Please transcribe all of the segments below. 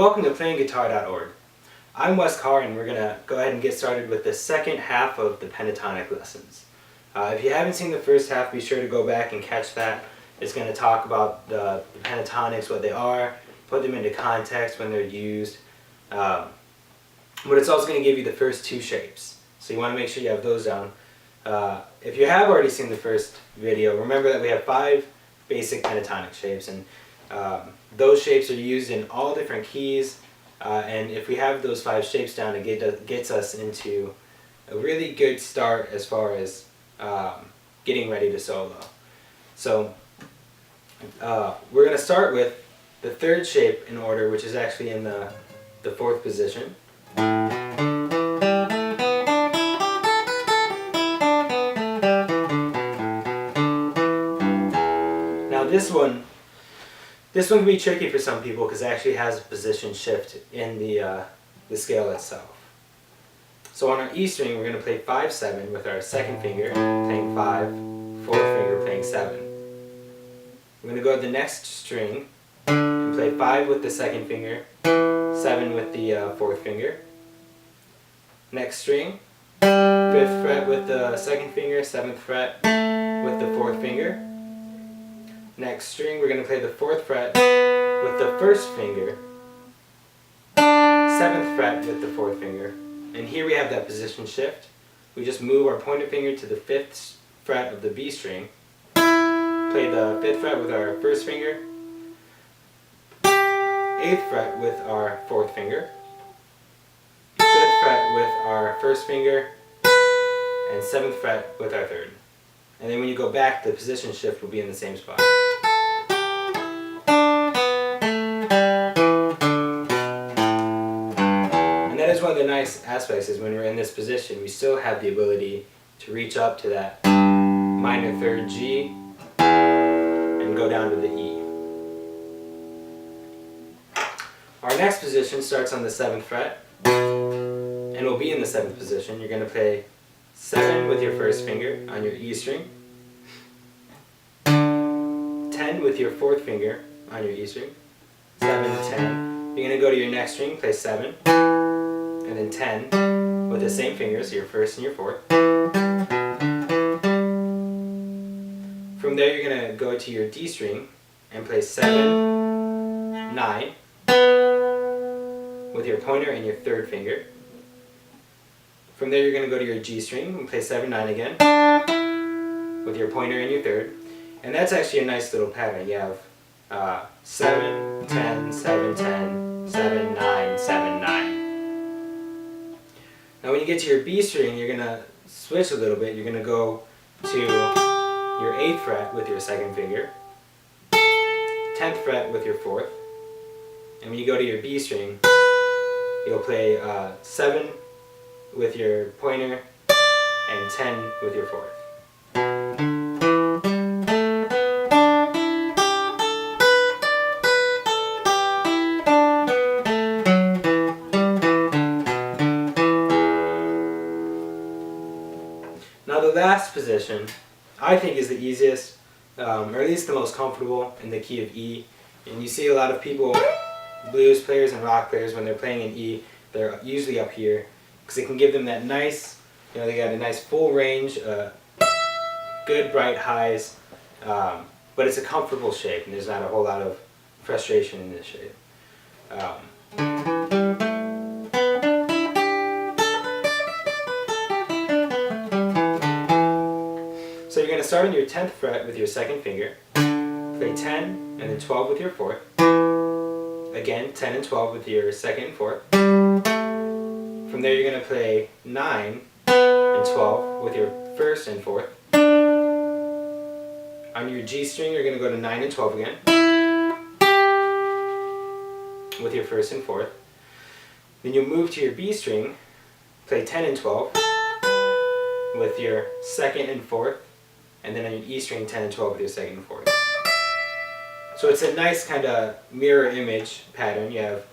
welcome to playingguitar.org. I'm Wes Carr, and we're going to go ahead and get started with the second half of the pentatonic lessons. If you haven't seen the first half, be sure to go back and catch that. It's going to talk about the pentatonics, what they are, put them into context when they're used. But it's also going to give you the first two shapes. So you want to make sure you have those down. If you have already seen the first video, remember that we have 5 basic pentatonic shapes, and those shapes are used in all different keys, and if we have those 5 shapes down, it gets us into a really good start as far as getting ready to solo. So we're going to start with the third shape in order, which is actually in the 4th position. Now this one can be tricky for some people because it actually has a position shift in the scale itself. So on our E string, we're going to play 5-7 with our second finger playing 5, 4th finger playing 7. We're going to go to the next string and play 5 with the second finger, 7 with the 4th finger. Next string, 5th fret with the second finger, 7th fret with the 4th finger. Next string, we're going to play the 4th fret with the 1st finger, 7th fret with the 4th finger. And here we have that position shift. We just move our pointer finger to the 5th fret of the B string, play the 5th fret with our 1st finger, 8th fret with our 4th finger, 5th fret with our 1st finger, and 7th fret with our 3rd. And then when you go back, the position shift will be in the same spot. And that is one of the nice aspects, is when we're in this position, we still have the ability to reach up to that minor 3rd G and go down to the E. Our next position starts on the 7th fret, and will be in the 7th position. You're going to play 7 with your 1st finger on your E string, 10 with your 4th finger on your E string, 7, 10. You're going to go to your next string, play 7, and then 10 with the same fingers, so your 1st and your 4th. From there you're going to go to your D string and play 7, 9 with your pointer and your 3rd finger. From there you're going to go to your G string and play 7, 9 again with your pointer and your 3rd. And that's actually a nice little pattern. You have 7, 10, 7, 10, 7, 9, 7, 9. Now when you get to your B string, you're going to switch a little bit. You're going to go to your 8th fret with your 2nd finger, 10th fret with your 4th, and when you go to your B string, you'll play 7 with your pointer and 10 with your 4th. Now the last position, I think, is the easiest, or at least the most comfortable, in the key of E. And you see a lot of people, blues players and rock players, when they're playing in E, they're usually up here, because it can give them that nice, they got a nice full range, good bright highs, but it's a comfortable shape, and there's not a whole lot of frustration in this shape. So you're going to start on your 10th fret with your 2nd finger, play 10 and then 12 with your 4th, again 10 and 12 with your 2nd and 4th. From there you're going to play 9 and 12 with your 1st and 4th. On your G string you're going to go to 9 and 12 again with your 1st and 4th. Then you'll move to your B string, play 10 and 12 with your 2nd and 4th, and then on your E string 10 and 12 with your 2nd and 4th. So it's a nice kind of mirror image pattern. You have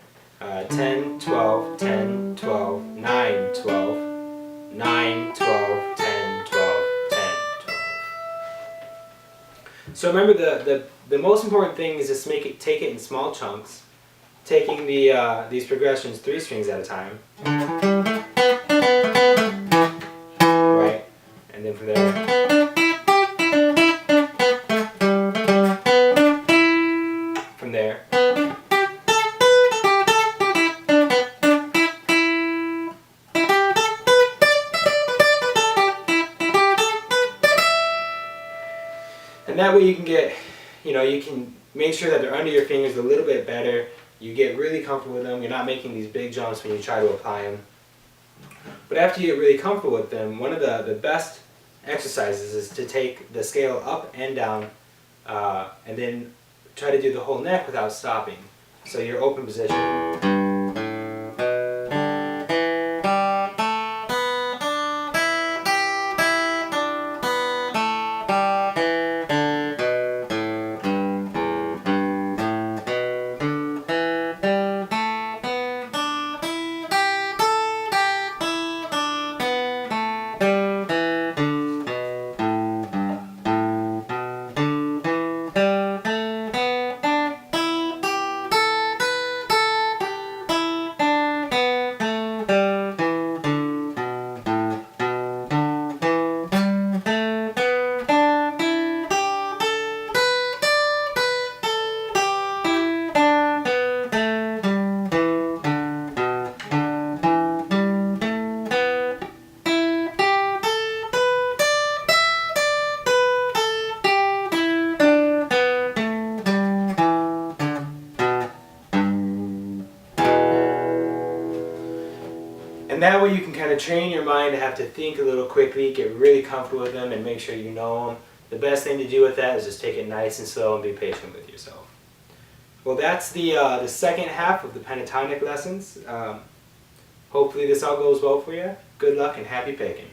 10, 12, 10, 12, 9, 12, 9, 12, 10, 12, 10, 12. So remember, the most important thing is just take it in small chunks, taking these progressions 3 strings at a time, right? And then from there, from there. And that way you can get, you can make sure that they're under your fingers a little bit better. You get really comfortable with them. You're not making these big jumps when you try to apply them. But after you get really comfortable with them, one of the best exercises is to take the scale up and down and then try to do the whole neck without stopping. So your open position. And that way you can kind of train your mind to have to think a little quickly, get really comfortable with them, and make sure you know them. The best thing to do with that is just take it nice and slow and be patient with yourself. Well, that's the second half of the pentatonic lessons. Hopefully this all goes well for you. Good luck and happy picking.